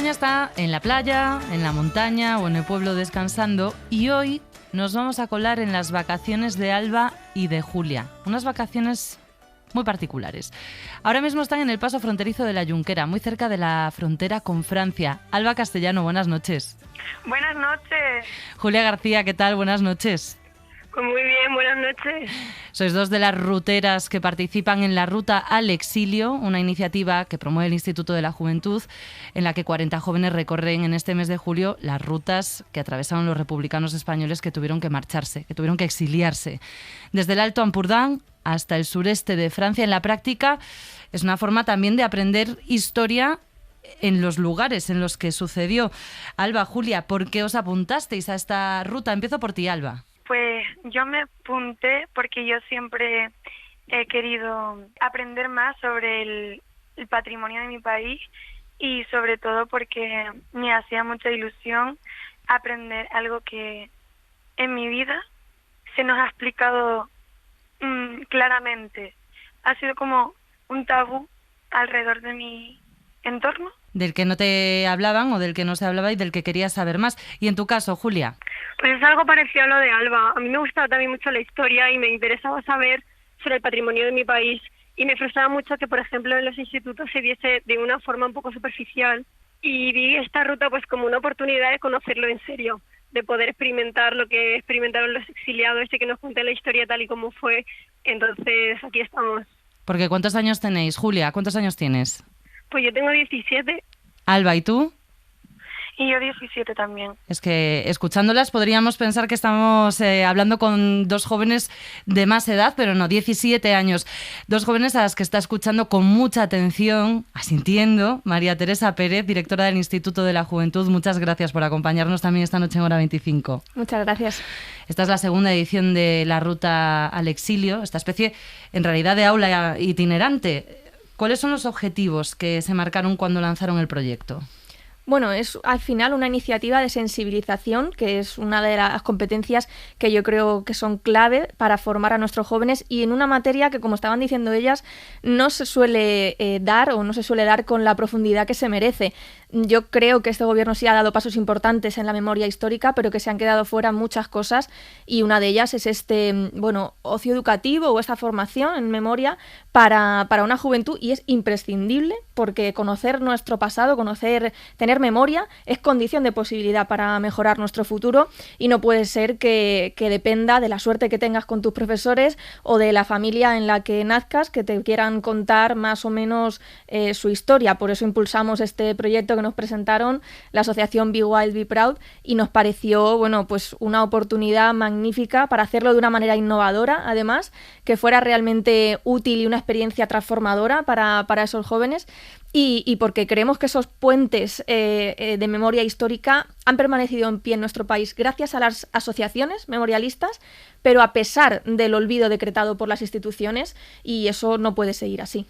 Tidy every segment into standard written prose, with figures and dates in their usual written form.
España está en la playa, en la montaña o en el pueblo descansando, y hoy nos vamos a colar en las vacaciones de Alba y de Julia. Unas vacaciones muy particulares. Ahora mismo están en el paso fronterizo de la Junquera, muy cerca de la frontera con Francia. Alba Castellano, buenas noches. Buenas noches. Julia García, ¿qué tal? Buenas noches. Pues muy bien, buenas noches. Sois dos de las ruteras que participan en la Ruta al Exilio, una iniciativa que promueve el Instituto de la Juventud, en la que 40 jóvenes recorren en este mes de julio las rutas que atravesaron los republicanos españoles que tuvieron que marcharse, que tuvieron que exiliarse. Desde el Alto Ampurdán hasta el sureste de Francia. En la práctica es una forma también de aprender historia en los lugares en los que sucedió. Alba, Julia, ¿por qué os apuntasteis a esta ruta? Empiezo por ti, Alba. Pues yo me apunté porque yo siempre he querido aprender más sobre el patrimonio de mi país y sobre todo porque me hacía mucha ilusión aprender algo que en mi vida se nos ha explicado claramente. Ha sido como un tabú alrededor de mi entorno. Del que no te hablaban o del que no se hablaba y del que querías saber más. Y en tu caso, Julia. Pues es algo parecido a lo de Alba. A mí me gustaba también mucho la historia y me interesaba saber sobre el patrimonio de mi país. Y me frustraba mucho que, por ejemplo, en los institutos se viese de una forma un poco superficial. Y vi esta ruta pues como una oportunidad de conocerlo en serio, de poder experimentar lo que experimentaron los exiliados y que nos cuenten la historia tal y como fue. Entonces, aquí estamos. Porque ¿cuántos años tenéis? Julia, ¿cuántos años tienes? Pues yo tengo 17. Alba, ¿y tú? Y yo 17 también. Es que escuchándolas podríamos pensar que estamos hablando con dos jóvenes de más edad, pero no, 17 años. Dos jóvenes a las que está escuchando con mucha atención, asintiendo, María Teresa Pérez, directora del Instituto de la Juventud. Muchas gracias por acompañarnos también esta noche en Hora 25. Muchas gracias. Esta es la segunda edición de la Ruta al Exilio, esta especie en realidad de aula itinerante. ¿Cuáles son los objetivos que se marcaron cuando lanzaron el proyecto? Bueno, es al final una iniciativa de sensibilización, que es una de las competencias que yo creo que son clave para formar a nuestros jóvenes y en una materia que, como estaban diciendo ellas, no se suele dar o no se suele dar con la profundidad que se merece. Yo creo que este gobierno sí ha dado pasos importantes en la memoria histórica, pero que se han quedado fuera muchas cosas y una de ellas es este, ocio educativo o esta formación en memoria para una juventud y es imprescindible porque conocer nuestro pasado, tener memoria es condición de posibilidad para mejorar nuestro futuro y no puede ser que dependa de la suerte que tengas con tus profesores o de la familia en la que nazcas que te quieran contar más o menos su historia. Por eso impulsamos este proyecto que nos presentaron la asociación Be Wild, Be Proud y nos pareció pues una oportunidad magnífica para hacerlo de una manera innovadora, además, que fuera realmente útil y una experiencia transformadora para esos jóvenes. Y porque creemos que esos puentes de memoria histórica han permanecido en pie en nuestro país gracias a las asociaciones memorialistas, pero a pesar del olvido decretado por las instituciones, y eso no puede seguir así.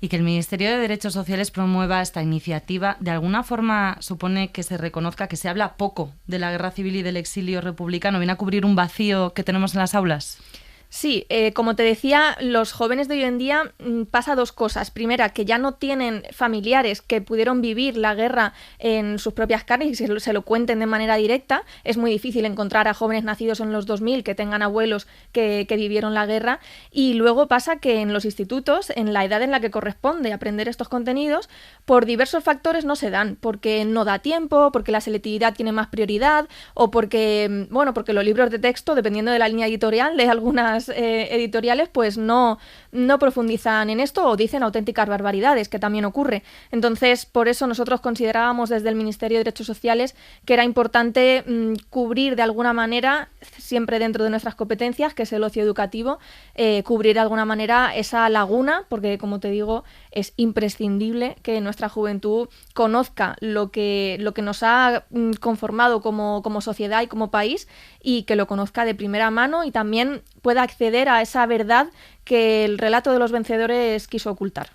Y que el Ministerio de Derechos Sociales promueva esta iniciativa, de alguna forma supone que se reconozca que se habla poco de la guerra civil y del exilio republicano, ¿viene a cubrir un vacío que tenemos en las aulas? Sí, como te decía, los jóvenes de hoy en día pasa dos cosas. Primera, que ya no tienen familiares que pudieron vivir la guerra en sus propias carnes y se lo cuenten de manera directa. Es muy difícil encontrar a jóvenes nacidos en los 2000 que tengan abuelos que vivieron la guerra. Y luego pasa que en los institutos, en la edad en la que corresponde aprender estos contenidos, por diversos factores no se dan, porque no da tiempo, porque la selectividad tiene más prioridad o porque los libros de texto, dependiendo de la línea editorial de algunas editoriales, pues no profundizan en esto o dicen auténticas barbaridades, que también ocurre. Entonces, por eso nosotros considerábamos desde el Ministerio de Derechos Sociales que era importante cubrir de alguna manera, siempre dentro de nuestras competencias, que es el ocio educativo, cubrir de alguna manera esa laguna, porque como te digo, es imprescindible que nuestra juventud conozca lo que nos ha conformado como sociedad y como país y que lo conozca de primera mano y también pueda acceder a esa verdad que el relato de los vencedores quiso ocultar.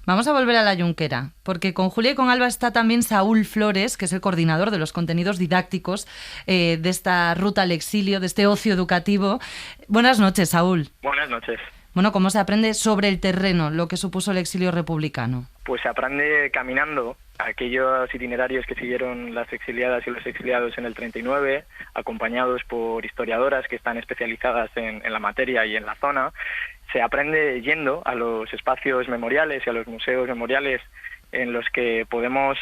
Vamos a volver a la Junquera, porque con Julia y con Alba está también Saúl Flores, que es el coordinador de los contenidos didácticos de esta ruta al exilio, de este ocio educativo. Buenas noches, Saúl. Buenas noches. Bueno, ¿cómo se aprende sobre el terreno lo que supuso el exilio republicano? Pues se aprende caminando aquellos itinerarios que siguieron las exiliadas y los exiliados en el 39, acompañados por historiadoras que están especializadas en la materia y en la zona. Se aprende yendo a los espacios memoriales y a los museos memoriales en los que podemos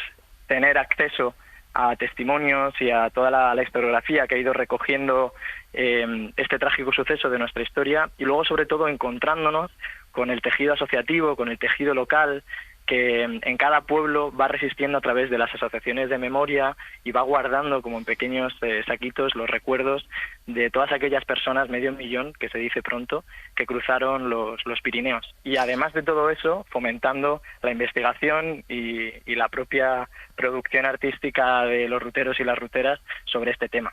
tener acceso a testimonios y a toda la historiografía que ha ido recogiendo este trágico suceso de nuestra historia, y luego sobre todo encontrándonos con el tejido asociativo, con el tejido local, que en cada pueblo va resistiendo a través de las asociaciones de memoria y va guardando como en pequeños saquitos los recuerdos de todas aquellas personas, 500.000, que se dice pronto, que cruzaron los Pirineos. Y además de todo eso, fomentando la investigación y la propia producción artística de los ruteros y las ruteras sobre este tema.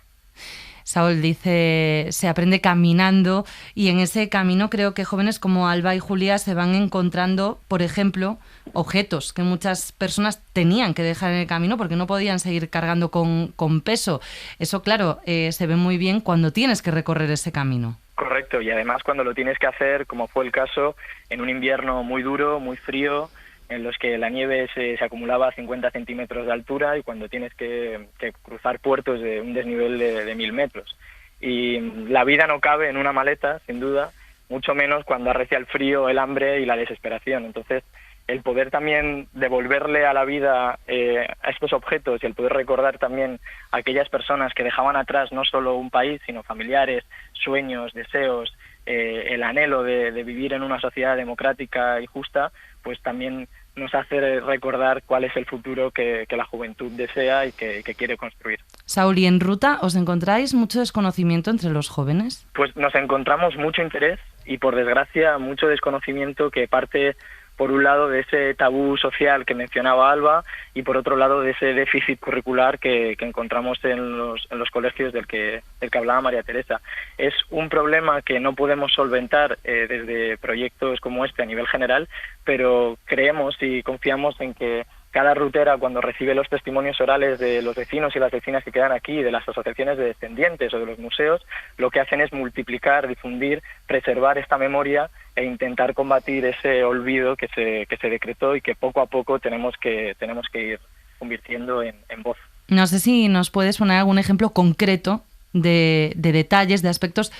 Saúl dice, se aprende caminando, y en ese camino creo que jóvenes como Alba y Julia se van encontrando, por ejemplo, objetos que muchas personas tenían que dejar en el camino porque no podían seguir cargando con peso. Eso, claro, se ve muy bien cuando tienes que recorrer ese camino. Correcto, y además cuando lo tienes que hacer, como fue el caso, en un invierno muy duro, muy frío, en los que la nieve se acumulaba a 50 centímetros de altura, y cuando tienes que cruzar puertos de un desnivel de 1000 metros. Y la vida no cabe en una maleta, sin duda, mucho menos cuando arrecia el frío, el hambre y la desesperación. Entonces, el poder también devolverle a la vida a estos objetos, y el poder recordar también a aquellas personas que dejaban atrás no solo un país, sino familiares, sueños, deseos, el anhelo de vivir en una sociedad democrática y justa, pues también nos hace recordar cuál es el futuro que la juventud desea y que quiere construir. Saúl, ¿y en ruta os encontráis mucho desconocimiento entre los jóvenes? Pues nos encontramos mucho interés y, por desgracia, mucho desconocimiento que parte, por un lado, de ese tabú social que mencionaba Alba, y por otro lado de ese déficit curricular que encontramos en los colegios del que hablaba María Teresa. Es un problema que no podemos solventar desde proyectos como este a nivel general, pero creemos y confiamos en que cada rutera, cuando recibe los testimonios orales de los vecinos y las vecinas que quedan aquí, de las asociaciones de descendientes o de los museos, lo que hacen es multiplicar, difundir, preservar esta memoria e intentar combatir ese olvido que se decretó y que poco a poco tenemos que ir convirtiendo en voz. No sé si nos puedes poner algún ejemplo concreto de detalles, de aspectos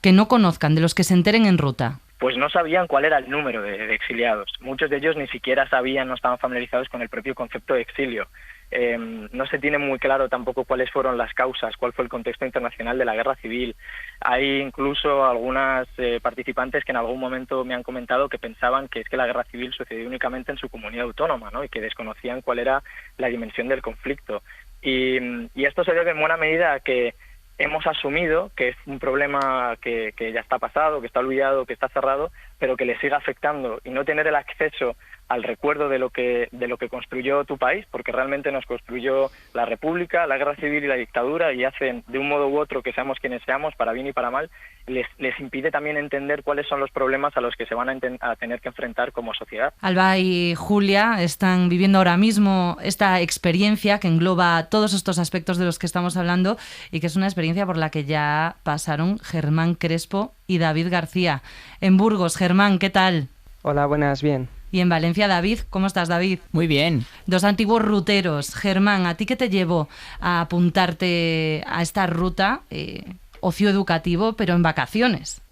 que no conozcan, de los que se enteren en ruta. Pues no sabían cuál era el número de exiliados. Muchos de ellos ni siquiera sabían, no estaban familiarizados con el propio concepto de exilio. No se tiene muy claro tampoco cuáles fueron las causas, cuál fue el contexto internacional de la guerra civil. Hay incluso algunas participantes que en algún momento me han comentado que pensaban que es que la guerra civil sucedió únicamente en su comunidad autónoma, ¿no? Y que desconocían cuál era la dimensión del conflicto. Y esto se debe en buena medida a que hemos asumido que es un problema que ya está pasado, que está olvidado, que está cerrado, pero que le sigue afectando, y no tener el acceso al recuerdo de lo que construyó tu país, porque realmente nos construyó la República, la Guerra Civil y la dictadura, y hacen de un modo u otro que seamos quienes seamos, para bien y para mal, les impide también entender cuáles son los problemas a los que se van a tener que enfrentar como sociedad. Alba y Julia están viviendo ahora mismo esta experiencia que engloba todos estos aspectos de los que estamos hablando, y que es una experiencia por la que ya pasaron Germán Crespo y David García. En Burgos, Germán, ¿qué tal? Hola, buenas, bien. Y en Valencia, David, ¿cómo estás, David? Muy bien. Dos antiguos ruteros. Germán, ¿a ti qué te llevó a apuntarte a esta ruta, ocio educativo, pero en vacaciones?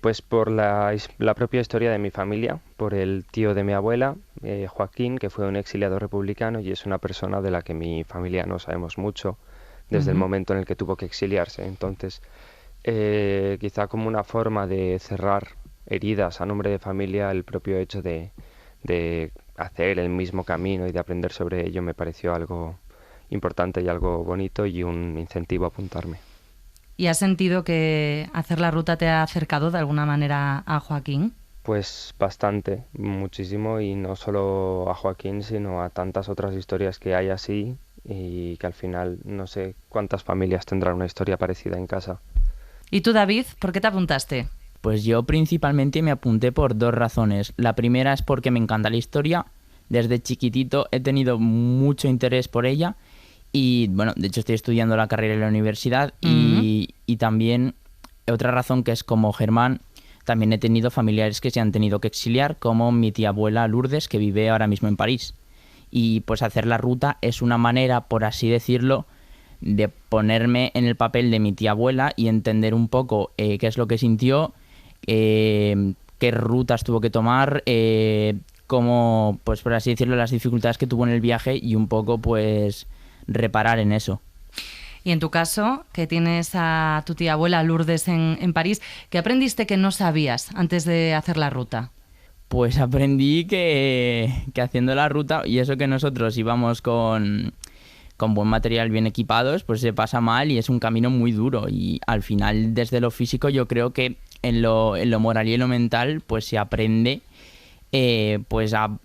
Pues por la propia historia de mi familia, por el tío de mi abuela, Joaquín, que fue un exiliado republicano y es una persona de la que mi familia no sabemos mucho desde el momento en el que tuvo que exiliarse. Entonces, quizá como una forma de cerrar heridas a nombre de familia, el propio hecho de hacer el mismo camino y de aprender sobre ello me pareció algo importante y algo bonito, y un incentivo a apuntarme. ¿Y has sentido que hacer la ruta te ha acercado de alguna manera a Joaquín? Pues bastante, muchísimo, y no solo a Joaquín, sino a tantas otras historias que hay así, y que al final no sé cuántas familias tendrán una historia parecida en casa. ¿Y tú, David, por qué te apuntaste? Pues yo principalmente me apunté por dos razones. La primera es porque me encanta la historia. Desde chiquitito he tenido mucho interés por ella y, bueno, de hecho estoy estudiando la carrera en la universidad y también otra razón, que es como Germán, también he tenido familiares que se han tenido que exiliar, como mi tía abuela Lourdes, que vive ahora mismo en París. Y pues hacer la ruta es una manera, por así decirlo, de ponerme en el papel de mi tía abuela y entender un poco qué es lo que sintió, qué rutas tuvo que tomar, cómo, pues por así decirlo, las dificultades que tuvo en el viaje y un poco pues reparar en eso. Y en tu caso, que tienes a tu tía abuela Lourdes en París, ¿qué aprendiste que no sabías antes de hacer la ruta? Pues aprendí que haciendo la ruta, y eso que nosotros íbamos con buen material, bien equipados, pues se pasa mal y es un camino muy duro. Y al final, desde lo físico, yo creo que en lo moral y en lo mental, pues se aprende pues a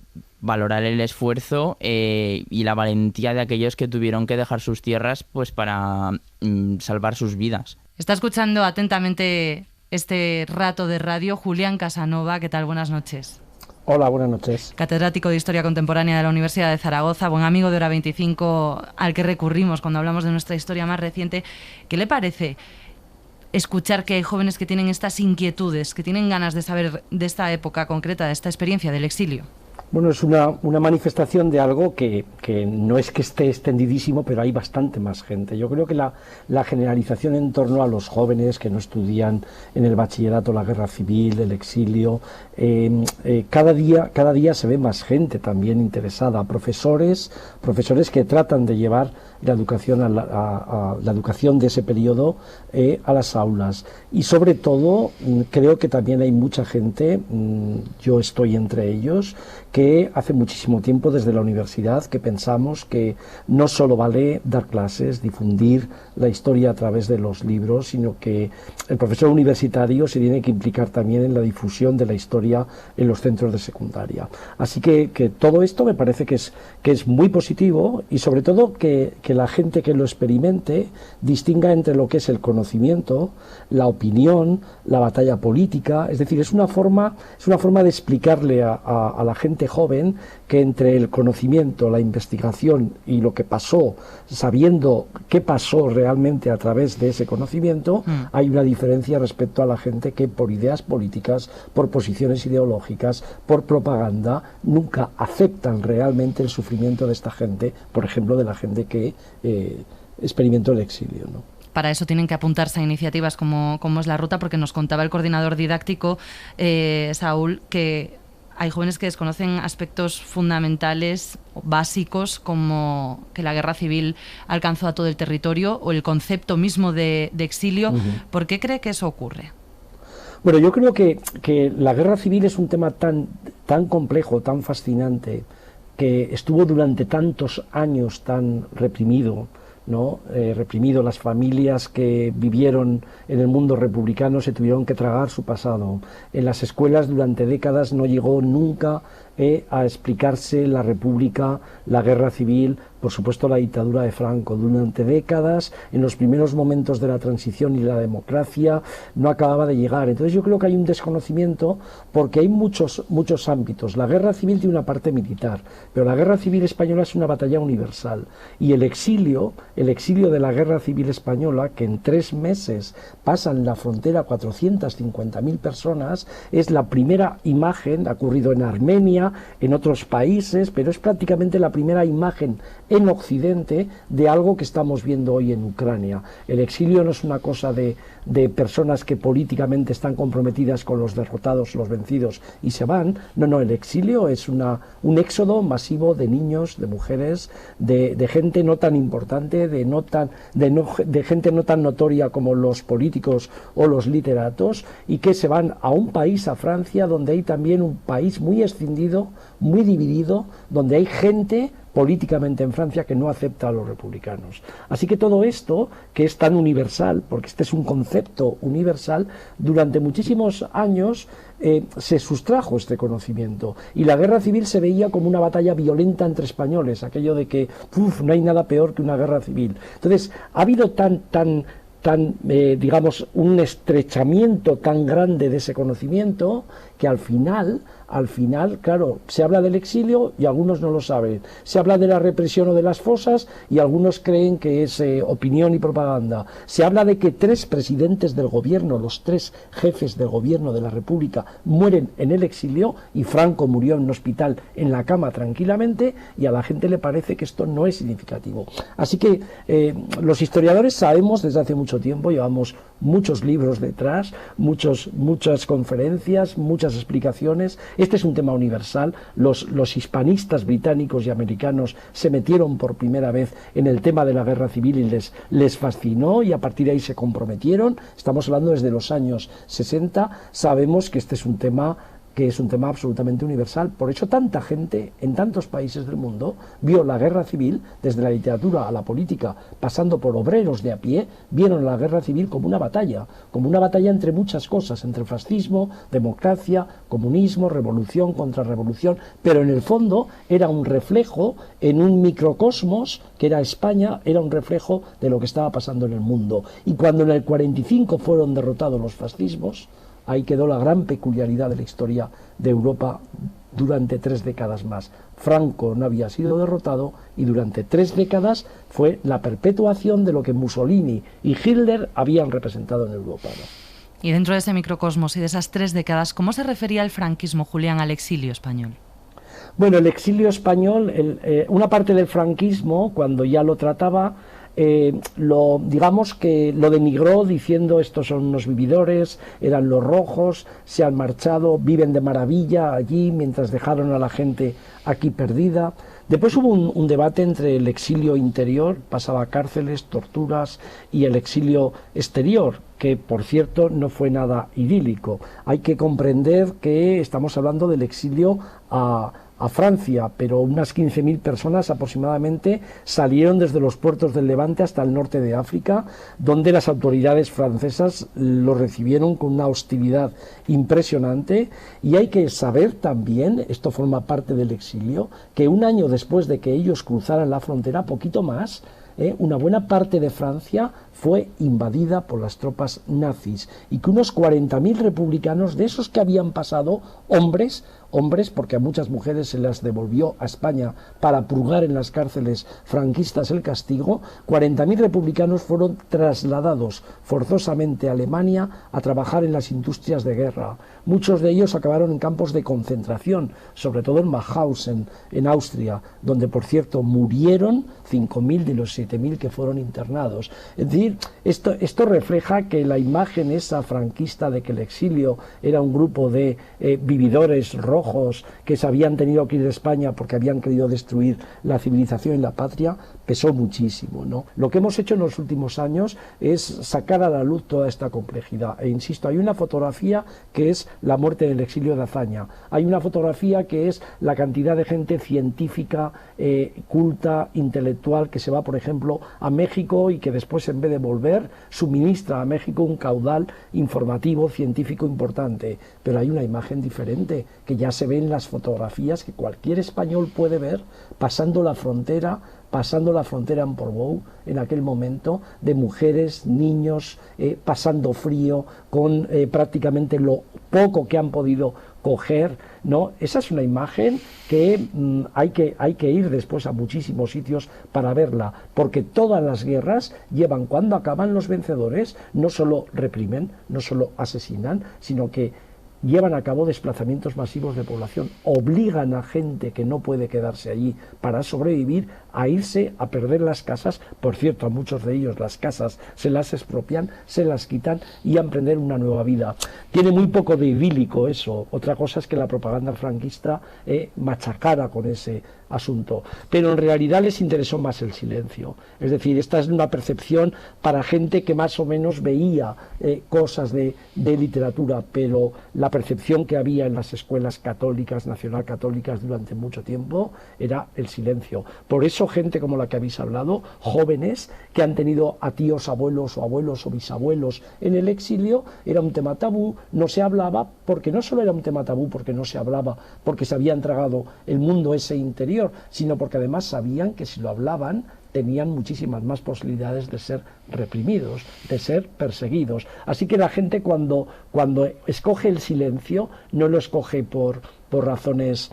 valorar el esfuerzo y la valentía de aquellos que tuvieron que dejar sus tierras pues para salvar sus vidas. Está escuchando atentamente este rato de radio Julián Casanova. ¿Qué tal? Buenas noches. Hola, buenas noches. Catedrático de Historia Contemporánea de la Universidad de Zaragoza, buen amigo de Hora 25, al que recurrimos cuando hablamos de nuestra historia más reciente. ¿Qué le parece escuchar que hay jóvenes que tienen estas inquietudes, que tienen ganas de saber de esta época concreta, de esta experiencia del exilio? Bueno, es una manifestación de algo que no es que esté extendidísimo, pero hay bastante más gente. Yo creo que la generalización en torno a los jóvenes que no estudian en el bachillerato la guerra civil, el exilio, cada día se ve más gente también interesada, profesores que tratan de llevar la educación la educación de ese periodo a las aulas. Y sobre todo creo que también hay mucha gente, yo estoy entre ellos, que hace muchísimo tiempo desde la universidad que pensamos que no solo vale dar clases, difundir la historia a través de los libros, sino que el profesor universitario se tiene que implicar también en la difusión de la historia en los centros de secundaria. Así que todo esto me parece que es muy positivo, y sobre todo que la gente que lo experimente distinga entre lo que es el conocimiento, la opinión, la batalla política. Es decir, es una forma de explicarle a la gente joven que entre el conocimiento, la investigación y lo que pasó, sabiendo qué pasó realmente a través de ese conocimiento, hay una diferencia respecto a la gente que por ideas políticas, por posiciones ideológicas, por propaganda, nunca aceptan realmente el sufrimiento de esta gente, por ejemplo, de la gente que experimentó el exilio, ¿no? Para eso tienen que apuntarse a iniciativas como es la ruta, porque nos contaba el coordinador didáctico, Saúl, que hay jóvenes que desconocen aspectos fundamentales, básicos, como que la guerra civil alcanzó a todo el territorio o el concepto mismo de exilio. ¿Por qué cree que eso ocurre? Bueno, yo creo que la guerra civil es un tema tan complejo, tan fascinante, que estuvo durante tantos años tan reprimido, ¿no? Reprimido. Las familias que vivieron en el mundo republicano se tuvieron que tragar su pasado. En las escuelas durante décadas no llegó nunca a explicarse la República, la guerra civil, por supuesto la dictadura de Franco. Durante décadas, en los primeros momentos de la transición y la democracia, no acababa de llegar. Entonces yo creo que hay un desconocimiento, porque hay muchos ámbitos. La guerra civil tiene una parte militar, pero la guerra civil española es una batalla universal. Y el exilio de la guerra civil española, que en 3 meses pasan la frontera 450.000 personas, es la primera imagen, ha ocurrido en Armenia, en otros países, pero es prácticamente la primera imagen en Occidente de algo que estamos viendo hoy en Ucrania. El exilio no es una cosa de personas que políticamente están comprometidas con los derrotados, los vencidos y se van. No, el exilio es un éxodo masivo de niños, de mujeres, de gente no tan importante, de gente no tan notoria como los políticos o los literatos, y que se van a un país, a Francia, donde hay también un país muy escindido, muy dividido, donde hay gente políticamente en Francia que no acepta a los republicanos. Así que todo esto, que es tan universal, porque este es un concepto universal, durante muchísimos años se sustrajo este conocimiento, y la guerra civil se veía como una batalla violenta entre españoles, aquello de que no hay nada peor que una guerra civil. Entonces ha habido digamos, un estrechamiento tan grande de ese conocimiento, que al final al final, claro, se habla del exilio y algunos no lo saben. Se habla de la represión o de las fosas y algunos creen que es opinión y propaganda. Se habla de que 3 presidentes del gobierno, los 3 jefes del gobierno de la República, mueren en el exilio, y Franco murió en un hospital en la cama tranquilamente, y a la gente le parece que esto no es significativo. Así que los historiadores sabemos desde hace mucho tiempo, llevamos muchos libros detrás, muchas conferencias, muchas explicaciones. Este es un tema universal. Los hispanistas británicos y americanos se metieron por primera vez en el tema de la guerra civil y les fascinó, y a partir de ahí se comprometieron. Estamos hablando desde los años 60. Sabemos que este es un tema absolutamente universal. Por eso tanta gente en tantos países del mundo vio la guerra civil, desde la literatura a la política, pasando por obreros de a pie, vieron la guerra civil como una batalla entre muchas cosas, entre fascismo, democracia, comunismo, revolución, contrarrevolución, pero en el fondo era un reflejo en un microcosmos que era España, era un reflejo de lo que estaba pasando en el mundo. Y cuando en el 45 fueron derrotados los fascismos, ahí quedó la gran peculiaridad de la historia de Europa durante 3 décadas más. Franco no había sido derrotado y durante 3 décadas fue la perpetuación de lo que Mussolini y Hitler habían representado en Europa, ¿no? Y dentro de ese microcosmos y de esas 3 décadas, ¿cómo se refería el franquismo, Julián, al exilio español? Bueno, el exilio español, una parte del franquismo, cuando ya lo trataba, digamos que lo denigró diciendo estos son unos vividores, eran los rojos, se han marchado, viven de maravilla allí mientras dejaron a la gente aquí perdida. Después hubo un debate entre el exilio interior, pasaba cárceles, torturas, y el exilio exterior, que por cierto no fue nada idílico. Hay que comprender que estamos hablando del exilio a Francia, pero unas 15.000 personas aproximadamente salieron desde los puertos del Levante hasta el norte de África, donde las autoridades francesas lo recibieron con una hostilidad impresionante. Y hay que saber también, esto forma parte del exilio, que un año después de que ellos cruzaran la frontera, poquito más, una buena parte de Francia fue invadida por las tropas nazis, y que unos 40.000 republicanos, de esos que habían pasado, hombres, porque a muchas mujeres se las devolvió a España para purgar en las cárceles franquistas el castigo, 40.000 republicanos fueron trasladados forzosamente a Alemania a trabajar en las industrias de guerra. Muchos de ellos acabaron en campos de concentración, sobre todo en Mauthausen, en Austria, donde por cierto murieron 5.000 de los 7.000 que fueron internados. Es decir, esto refleja que la imagen esa franquista de que el exilio era un grupo de vividores rojos que se habían tenido que ir de España porque habían querido destruir la civilización y la patria, pesó muchísimo, ¿no? Lo que hemos hecho en los últimos años es sacar a la luz toda esta complejidad. E insisto, hay una fotografía que es la muerte en el exilio de Azaña. Hay una fotografía que es la cantidad de gente científica, culta, intelectual, que se va, por ejemplo, a México y que después, en vez de volver, suministra a México un caudal informativo, científico importante. Pero hay una imagen diferente, que ya se ve en las fotografías que cualquier español puede ver pasando la frontera en Portbou en aquel momento, de mujeres, niños, pasando frío, con prácticamente lo poco que han podido coger, ¿no? Esa es una imagen que hay que ir después a muchísimos sitios para verla, porque todas las guerras llevan, cuando acaban los vencedores, no solo reprimen, no solo asesinan, sino que llevan a cabo desplazamientos masivos de población, obligan a gente que no puede quedarse allí para sobrevivir a irse, a perder las casas. Por cierto, a muchos de ellos las casas se las expropian, se las quitan y a emprender una nueva vida. Tiene muy poco de idílico eso. Otra cosa es que la propaganda franquista machacara con ese asunto, pero en realidad les interesó más el silencio. Es decir, esta es una percepción para gente que más o menos veía cosas de literatura, pero la percepción que había en las escuelas católicas, nacionalcatólicas, durante mucho tiempo era el silencio. Por eso gente como la que habéis hablado, jóvenes que han tenido a tíos, abuelos o bisabuelos en el exilio, era un tema tabú, no se hablaba, porque no solo era un tema tabú porque no se hablaba, porque se había entregado el mundo ese interior, sino porque además sabían que si lo hablaban tenían muchísimas más posibilidades de ser reprimidos, de ser perseguidos. Así que la gente cuando escoge el silencio, no lo escoge por por razones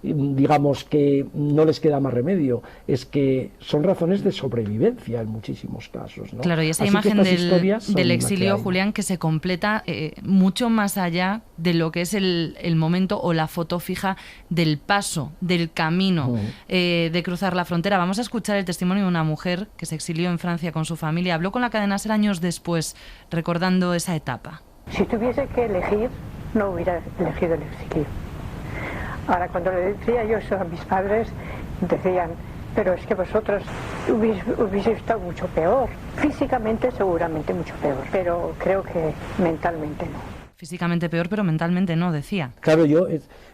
digamos que no les queda más remedio, es que son razones de sobrevivencia en muchísimos casos, ¿no? Claro, y esa Así imagen del exilio, Julián, que se completa mucho más allá de lo que es el momento o la foto fija del paso, del camino de cruzar la frontera. Vamos a escuchar el testimonio de una mujer que se exilió en Francia con su familia. Habló con la cadena SER años después, recordando esa etapa. Si tuviese que elegir, no hubiera elegido el exilio. Ahora, cuando le decía yo eso a mis padres, decían, pero es que vosotros hubiese estado mucho peor. Físicamente seguramente mucho peor, pero creo que mentalmente no. Físicamente peor, pero mentalmente no, decía. Claro, yo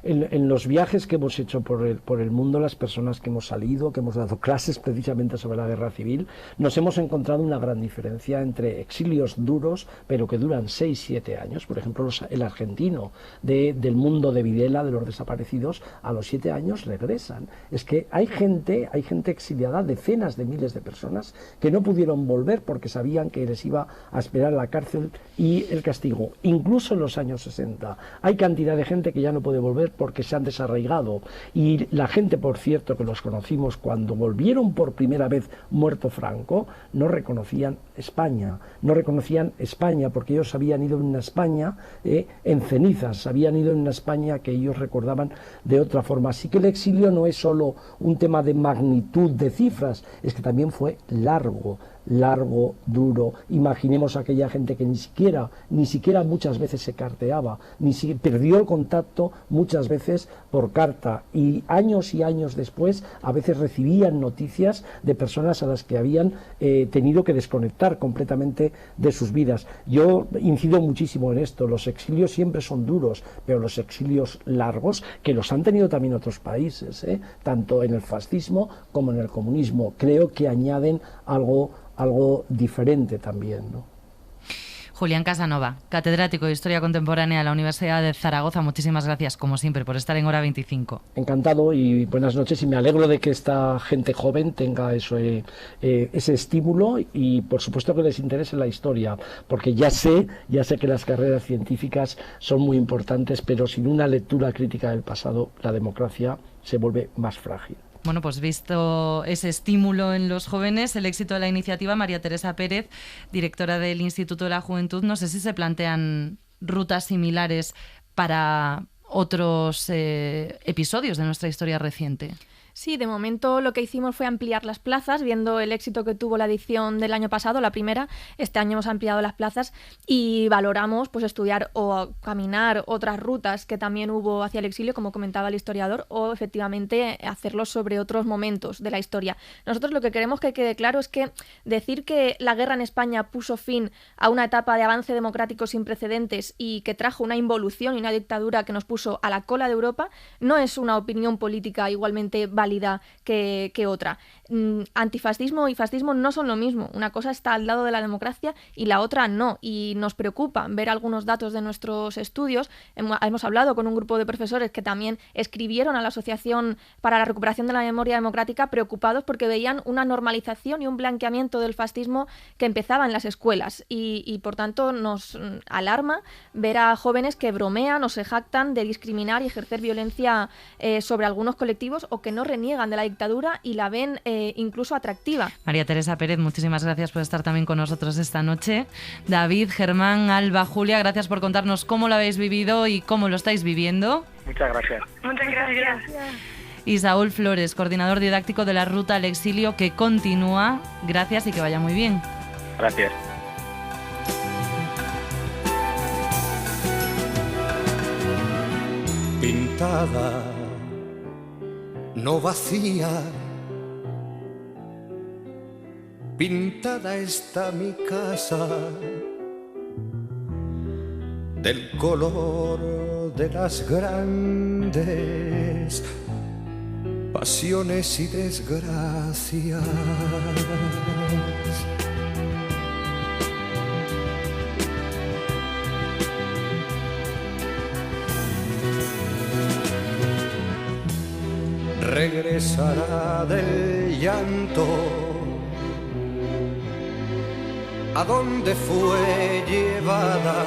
en los viajes que hemos hecho por el mundo, las personas que hemos salido, que hemos dado clases precisamente sobre la guerra civil, nos hemos encontrado una gran diferencia entre exilios duros, pero que duran 6-7 años. Por ejemplo, el argentino del mundo de Videla, de los desaparecidos, a los 7 años regresan. Es que hay gente exiliada, decenas de miles de personas, que no pudieron volver porque sabían que les iba a esperar la cárcel y el castigo. Incluso en los años 60 hay cantidad de gente que ya no puede volver porque se han desarraigado, y la gente, por cierto, que los conocimos cuando volvieron por primera vez muerto Franco, no reconocían España porque ellos habían ido en una España en cenizas, habían ido en una España que ellos recordaban de otra forma. Así que el exilio no es solo un tema de magnitud de cifras, es que también fue largo, duro. Imaginemos a aquella gente que ni siquiera muchas veces se carteaba, perdió el contacto muchas veces por carta, y años después a veces recibían noticias de personas a las que habían tenido que desconectar completamente de sus vidas. Yo incido muchísimo en esto, los exilios siempre son duros, pero los exilios largos, que los han tenido también otros países, tanto en el fascismo como en el comunismo, creo que añaden algo diferente también, ¿no? Julián Casanova, catedrático de Historia Contemporánea de la Universidad de Zaragoza, muchísimas gracias, como siempre, por estar en Hora 25. Encantado y buenas noches, y me alegro de que esta gente joven tenga ese estímulo, y por supuesto que les interese la historia, porque ya sé que las carreras científicas son muy importantes, pero sin una lectura crítica del pasado, la democracia se vuelve más frágil. Bueno, pues visto ese estímulo en los jóvenes, el éxito de la iniciativa, María Teresa Pérez, directora del Instituto de la Juventud, no sé si se plantean rutas similares para otros episodios de nuestra historia reciente. Sí, de momento lo que hicimos fue ampliar las plazas, viendo el éxito que tuvo la edición del año pasado, la primera. Este año hemos ampliado las plazas y valoramos pues estudiar o caminar otras rutas que también hubo hacia el exilio, como comentaba el historiador, o efectivamente hacerlo sobre otros momentos de la historia. Nosotros lo que queremos que quede claro es que decir que la guerra en España puso fin a una etapa de avance democrático sin precedentes y que trajo una involución y una dictadura que nos puso a la cola de Europa no es una opinión política igualmente válida que otra. Antifascismo y fascismo no son lo mismo. Una cosa está al lado de la democracia y la otra no. Y nos preocupa ver algunos datos de nuestros estudios. Hemos hablado con un grupo de profesores que también escribieron a la Asociación para la Recuperación de la Memoria Democrática, preocupados porque veían una normalización y un blanqueamiento del fascismo que empezaba en las escuelas. Y por tanto nos alarma ver a jóvenes que bromean o se jactan de discriminar y ejercer violencia sobre algunos colectivos, o que no reniegan de la dictadura y la ven incluso atractiva. María Teresa Pérez, muchísimas gracias por estar también con nosotros esta noche. David, Germán, Alba, Julia, gracias por contarnos cómo lo habéis vivido y cómo lo estáis viviendo. Muchas gracias. Muchas gracias. Y Saúl Flores, coordinador didáctico de la Ruta al Exilio, que continúa. Gracias y que vaya muy bien. Gracias. Pintada, no vacía, pintada está mi casa del color de las grandes pasiones y desgracias. Regresará del llanto a donde fue llevada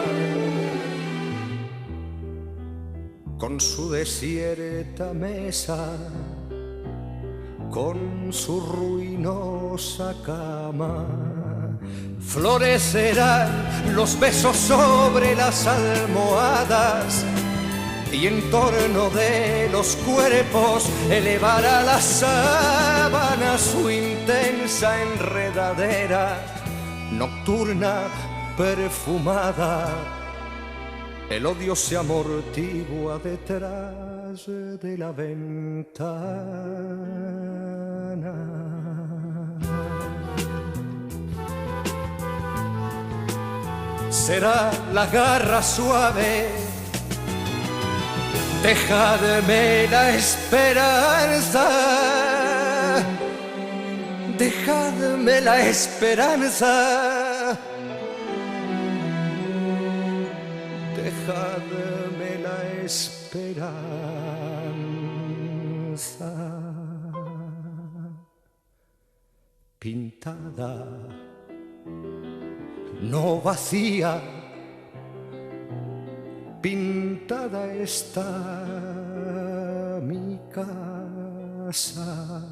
con su desierta mesa, con su ruinosa cama. Florecerán los besos sobre las almohadas y en torno de los cuerpos elevará la sábana su intensa enredadera nocturna perfumada. El odio se amortigua detrás de la ventana. Será la garra suave, dejadme la esperanza, dejadme la esperanza, dejadme la esperanza pintada, no vacía, pintada está mi casa.